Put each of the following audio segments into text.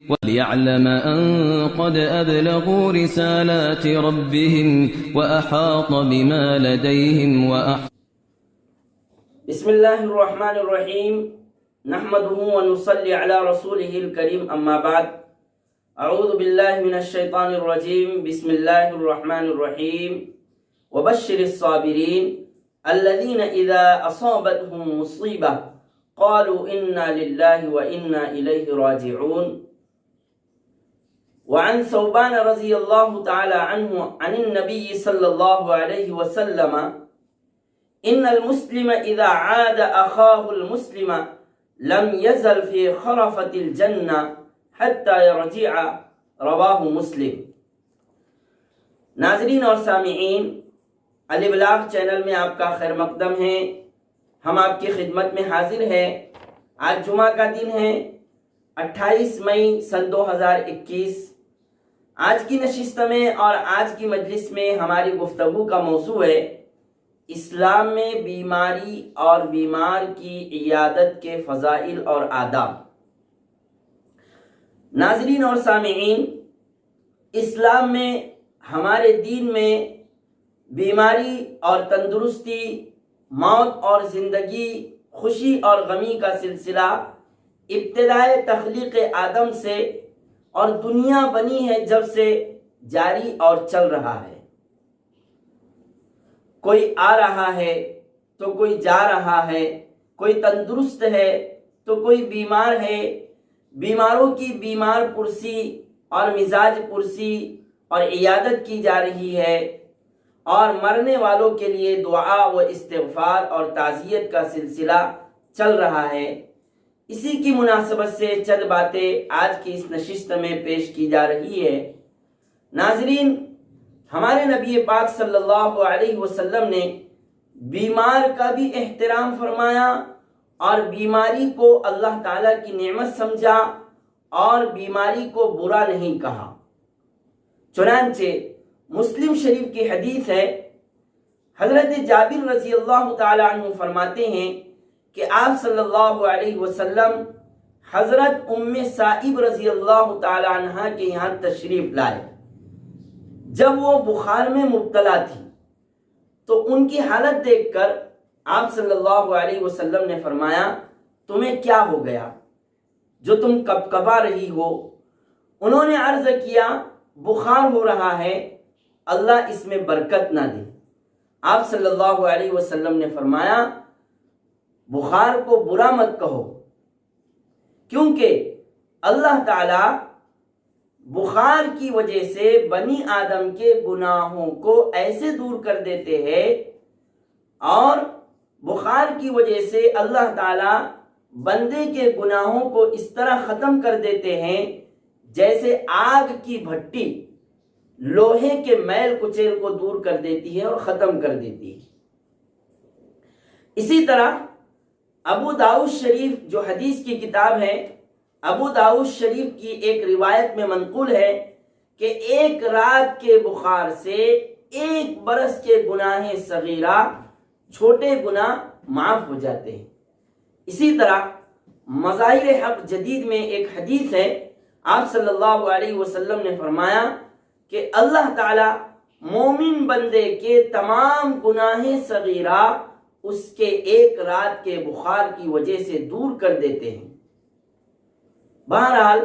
وَلْيَعْلَمَ أَن قَدْ أَبْلَغُوا رِسَالَاتِ رَبِّهِمْ وَأَحَاطَ بِمَا لَدَيْهِمْ بسم اللہ الرحمن الرحیم نحمده ونصلي على رسوله الكريم اما بعد اعوذ باللہ من الشیطان الرجیم بسم اللہ الرحمن الرحیم وبشر الصابرین الذین اذا اصابتهم مصیبہ قالوا انا للہ وانا الیہ راجعون وعن ثوبان رضی اللہ تعالی عنہ عن النبی صلی اللہ علیہ وسلم ان المسلم اذا عاد اخاه المسلم لم يزل في خرفة الجنة حتى يرجع رواہ مسلم۔ ناظرین اور سامعین، الابلاغ چینل میں آپ کا خیر مقدم ہے۔ ہم آپ کی خدمت میں حاضر ہیں۔ آج جمعہ کا دن ہے 28 مئی سن 2021۔ آج کی نشست میں اور آج کی مجلس میں ہماری گفتگو کا موضوع ہے اسلام میں بیماری اور بیمار کی عیادت کے فضائل اور آداب۔ ناظرین اور سامعین، اسلام میں، ہمارے دین میں بیماری اور تندرستی، موت اور زندگی، خوشی اور غمی کا سلسلہ ابتدائے تخلیق آدم سے اور دنیا بنی ہے جب سے جاری اور چل رہا ہے۔ کوئی آ رہا ہے تو کوئی جا رہا ہے، کوئی تندرست ہے تو کوئی بیمار ہے۔ بیماروں کی بیمار پرسی اور مزاج پرسی اور عیادت کی جا رہی ہے، اور مرنے والوں کے لیے دعا و استغفار اور تعزیت کا سلسلہ چل رہا ہے۔ اسی کی مناسبت سے چند باتیں آج کی اس نشست میں پیش کی جا رہی ہے۔ ناظرین، ہمارے نبی پاک صلی اللہ علیہ وسلم نے بیمار کا بھی احترام فرمایا اور بیماری کو اللہ تعالیٰ کی نعمت سمجھا اور بیماری کو برا نہیں کہا۔ چنانچہ مسلم شریف کی حدیث ہے، حضرت جابر رضی اللہ تعالی عنہ فرماتے ہیں کہ آپ صلی اللہ علیہ وسلم حضرت ام سائب رضی اللہ تعالی عنہ کے یہاں تشریف لائے۔ جب وہ بخار میں مبتلا تھی تو ان کی حالت دیکھ کر آپ صلی اللہ علیہ وسلم نے فرمایا، تمہیں کیا ہو گیا جو تم کبکبا رہی ہو؟ انہوں نے عرض کیا، بخار ہو رہا ہے، اللہ اس میں برکت نہ دے۔ آپ صلی اللہ علیہ وسلم نے فرمایا، بخار کو برا مت کہو، کیونکہ اللہ تعالی بخار کی وجہ سے بنی آدم کے گناہوں کو ایسے دور کر دیتے ہیں، اور بخار کی وجہ سے اللہ تعالی بندے کے گناہوں کو اس طرح ختم کر دیتے ہیں جیسے آگ کی بھٹی لوہے کے میل کچیل کو دور کر دیتی ہے اور ختم کر دیتی ہے۔ اسی طرح ابو داؤد شریف جو حدیث کی کتاب ہے، ابو داؤد شریف کی ایک روایت میں منقول ہے کہ ایک رات کے بخار سے 1 برس کے گناہ صغیرہ، چھوٹے گناہ معاف ہو جاتے ہیں۔ اسی طرح مظاہر حق جدید میں ایک حدیث ہے، آپ صلی اللہ علیہ وسلم نے فرمایا کہ اللہ تعالی مومن بندے کے تمام گناہ صغیرہ اس کے 1 رات کے بخار کی وجہ سے دور کر دیتے ہیں۔ بہرحال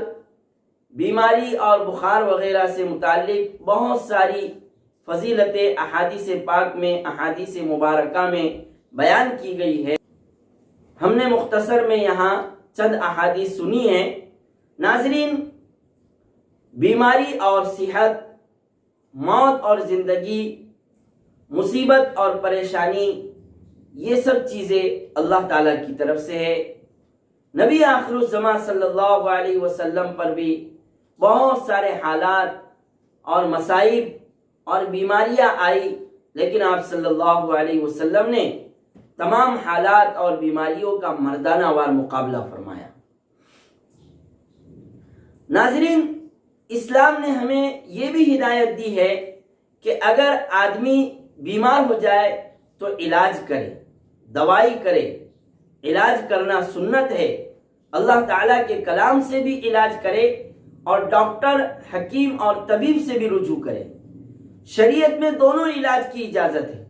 بیماری اور بخار وغیرہ سے متعلق بہت ساری فضیلتیں احادیث پاک میں، احادیث مبارکہ میں بیان کی گئی ہے۔ ہم نے مختصر میں یہاں چند احادیث سنی ہیں۔ ناظرین، بیماری اور صحت، موت اور زندگی، مصیبت اور پریشانی، یہ سب چیزیں اللہ تعالیٰ کی طرف سے ہے۔ نبی آخر الزمان صلی اللہ علیہ وسلم پر بھی بہت سارے حالات اور مصائب اور بیماریاں آئی، لیکن آپ صلی اللہ علیہ وسلم نے تمام حالات اور بیماریوں کا مردانہ وار مقابلہ فرمایا۔ ناظرین، اسلام نے ہمیں یہ بھی ہدایت دی ہے کہ اگر آدمی بیمار ہو جائے تو علاج کرے، دوائی کرے۔ علاج کرنا سنت ہے، اللہ تعالیٰ کے کلام سے بھی علاج کرے اور ڈاکٹر، حکیم اور طبیب سے بھی رجوع کرے۔ شریعت میں دونوں علاج کی اجازت ہے۔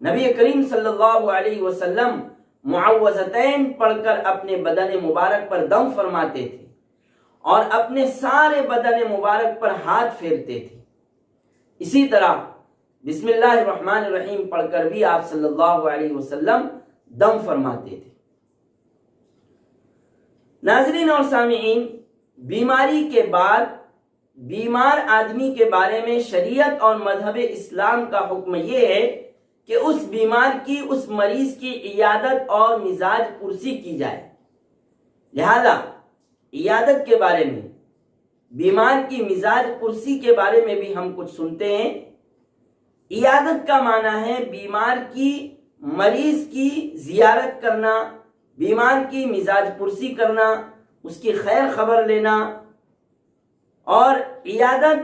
نبی کریم صلی اللہ علیہ وسلم معوذتین پڑھ کر اپنے بدن مبارک پر دم فرماتے تھے اور اپنے سارے بدن مبارک پر ہاتھ پھیرتے تھے۔ اسی طرح بسم اللہ الرحمن الرحیم پڑھ کر بھی آپ صلی اللہ علیہ وسلم دم فرماتے تھے۔ ناظرین اور سامعین، بیماری کے بعد بیمار آدمی کے بارے میں شریعت اور مذہب اسلام کا حکم یہ ہے کہ اس بیمار کی، اس مریض کی عیادت اور مزاج پرسی کی جائے۔ لہذا عیادت کے بارے میں، بیمار کی مزاج پرسی کے بارے میں بھی ہم کچھ سنتے ہیں۔ عیادت کا معنی ہے بیمار کی، مریض کی زیارت کرنا، بیمار کی مزاج پرسی کرنا، اس کی خیر خبر لینا۔ اور عیادت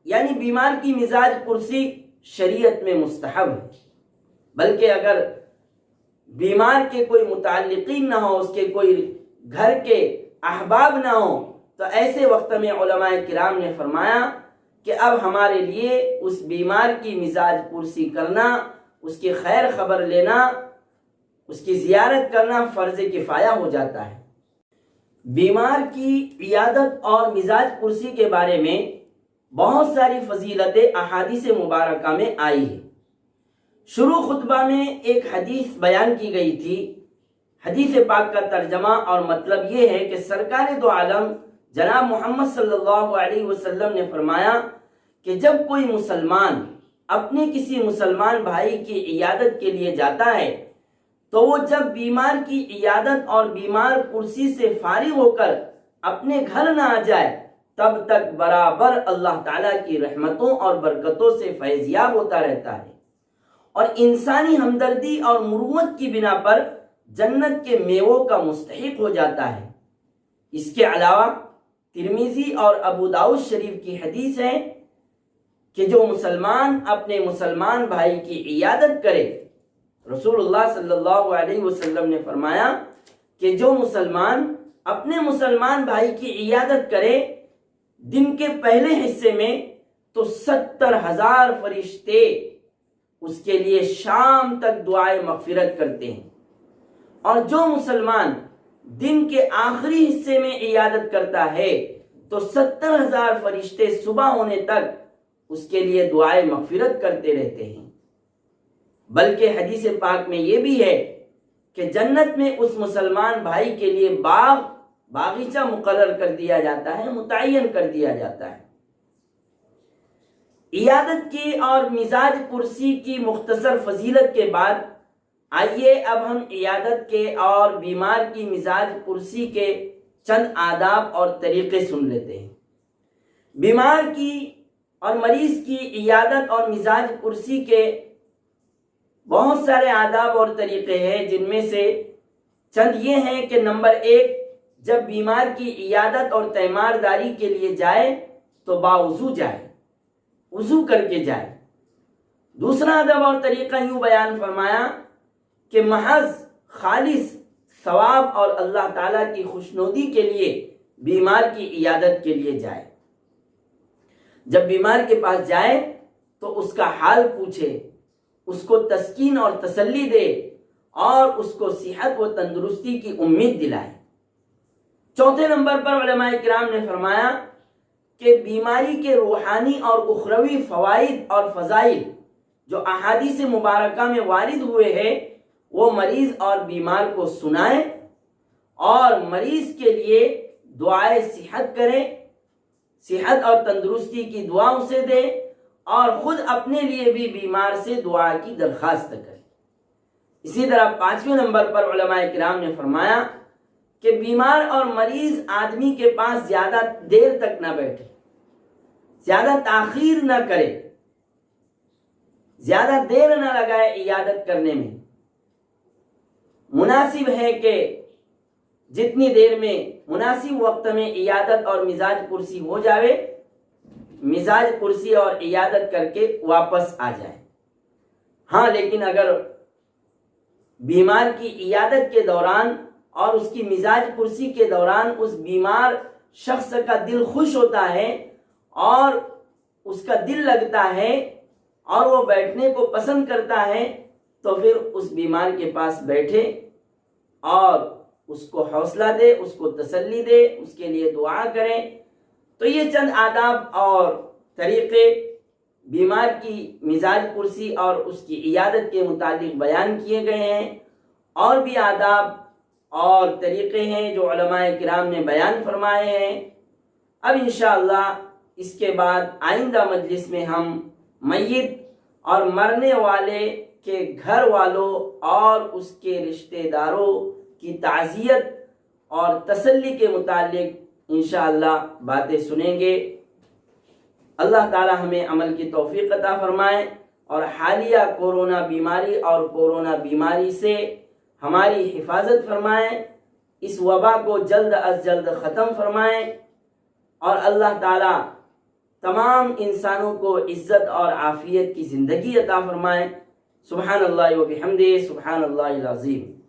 یعنی بیمار کی مزاج پرسی شریعت میں مستحب ہے، بلکہ اگر بیمار کے کوئی متعلقین نہ ہو، اس کے کوئی گھر کے احباب نہ ہو، تو ایسے وقت میں علماء کرام نے فرمایا کہ اب ہمارے لیے اس بیمار کی مزاج پرسی کرنا، اس کی خیر خبر لینا، اس کی زیارت کرنا فرض کفایہ ہو جاتا ہے۔ بیمار کی عیادت اور مزاج پرسی کے بارے میں بہت ساری فضیلتیں احادیث مبارکہ میں آئی ہیں۔ شروع خطبہ میں ایک حدیث بیان کی گئی تھی۔ حدیث پاک کا ترجمہ اور مطلب یہ ہے کہ سرکار دو عالم جناب محمد صلی اللہ علیہ وسلم نے فرمایا کہ جب کوئی مسلمان اپنے کسی مسلمان بھائی کی عیادت کے لیے جاتا ہے تو وہ جب بیمار کی عیادت اور بیمار پرسی سے فارغ ہو کر اپنے گھر نہ آ جائے تب تک برابر اللہ تعالیٰ کی رحمتوں اور برکتوں سے فیضیاب ہوتا رہتا ہے اور انسانی ہمدردی اور مروت کی بنا پر جنت کے میووں کا مستحق ہو جاتا ہے۔ اس کے علاوہ ترمذی اور ابو داؤد شریف کی حدیث ہے کہ جو مسلمان اپنے مسلمان بھائی کی عیادت کرے، رسول اللہ صلی اللہ علیہ وسلم نے فرمایا کہ جو مسلمان اپنے مسلمان بھائی کی عیادت کرے دن کے پہلے حصے میں تو 70,000 فرشتے اس کے لیے شام تک دعائے مغفرت کرتے ہیں، اور جو مسلمان دن کے آخری حصے میں عیادت کرتا ہے تو 70,000 فرشتے صبح ہونے تک اس کے لیے دعائے مغفرت کرتے رہتے ہیں۔ بلکہ حدیث پاک میں یہ بھی ہے کہ جنت میں اس مسلمان بھائی کے لیے باغیچہ مقرر کر دیا جاتا ہے، متعین کر دیا جاتا ہے۔ عیادت کی اور مزاج پرسی کی مختصر فضیلت کے بعد آئیے اب ہم عیادت کے اور بیمار کی مزاج پرسی کے چند آداب اور طریقے سن لیتے ہیں۔ بیمار کی اور مریض کی عیادت اور مزاج پرسی کے بہت سارے آداب اور طریقے ہیں، جن میں سے چند یہ ہیں کہ نمبر 1، جب بیمار کی عیادت اور تیمارداری کے لیے جائے تو باوضو جائے، وضو کر کے جائے۔ دوسرا ادب اور طریقہ یوں بیان فرمایا کہ محض خالص ثواب اور اللہ تعالیٰ کی خوشنودی کے لیے بیمار کی عیادت کے لیے جائے۔ جب بیمار کے پاس جائے تو اس کا حال پوچھے، اس کو تسکین اور تسلی دے اور اس کو صحت و تندرستی کی امید دلائے۔ چوتھے نمبر پر علماء کرام نے فرمایا کہ بیماری کے روحانی اور اخروی فوائد اور فضائل جو احادیث مبارکہ میں وارد ہوئے ہیں وہ مریض اور بیمار کو سنائے اور مریض کے لیے دعائے صحت کرے، صحت اور تندرستی کی دعا اسے دے اور خود اپنے لیے بھی بیمار سے دعا کی درخواست کرے۔ اسی طرح 5ویں نمبر پر علماء کرام نے فرمایا کہ بیمار اور مریض آدمی کے پاس زیادہ دیر تک نہ بیٹھے، زیادہ تاخیر نہ کرے، زیادہ دیر نہ لگائے عیادت کرنے میں۔ مناسب ہے کہ جتنی دیر میں مناسب وقت میں عیادت اور مزاج پرسی ہو جاوے، مزاج پرسی اور عیادت کر کے واپس آ جائے۔ ہاں لیکن اگر بیمار کی عیادت کے دوران اور اس کی مزاج پرسی کے دوران اس بیمار شخص کا دل خوش ہوتا ہے اور اس کا دل لگتا ہے اور وہ بیٹھنے کو پسند کرتا ہے تو پھر اس بیمار کے پاس بیٹھے اور اس کو حوصلہ دے، اس کو تسلی دے، اس کے لیے دعا کریں۔ تو یہ چند آداب اور طریقے بیمار کی مزاج پرسی اور اس کی عیادت کے متعلق بیان کیے گئے ہیں۔ اور بھی آداب اور طریقے ہیں جو علماء کرام نے بیان فرمائے ہیں۔ اب انشاءاللہ اس کے بعد آئندہ مجلس میں ہم میت اور مرنے والے کے گھر والوں اور اس کے رشتہ داروں کی تعزیت اور تسلی کے متعلق انشاءاللہ باتیں سنیں گے۔ اللہ تعالی ہمیں عمل کی توفیق عطا فرمائے اور حالیہ کورونا بیماری اور کورونا بیماری سے ہماری حفاظت فرمائے، اس وبا کو جلد از جلد ختم فرمائے، اور اللہ تعالی تمام انسانوں کو عزت اور عافیت کی زندگی عطا فرمائے۔ سبحان اللہ و بحمدہ، سبحان اللہ العظیم۔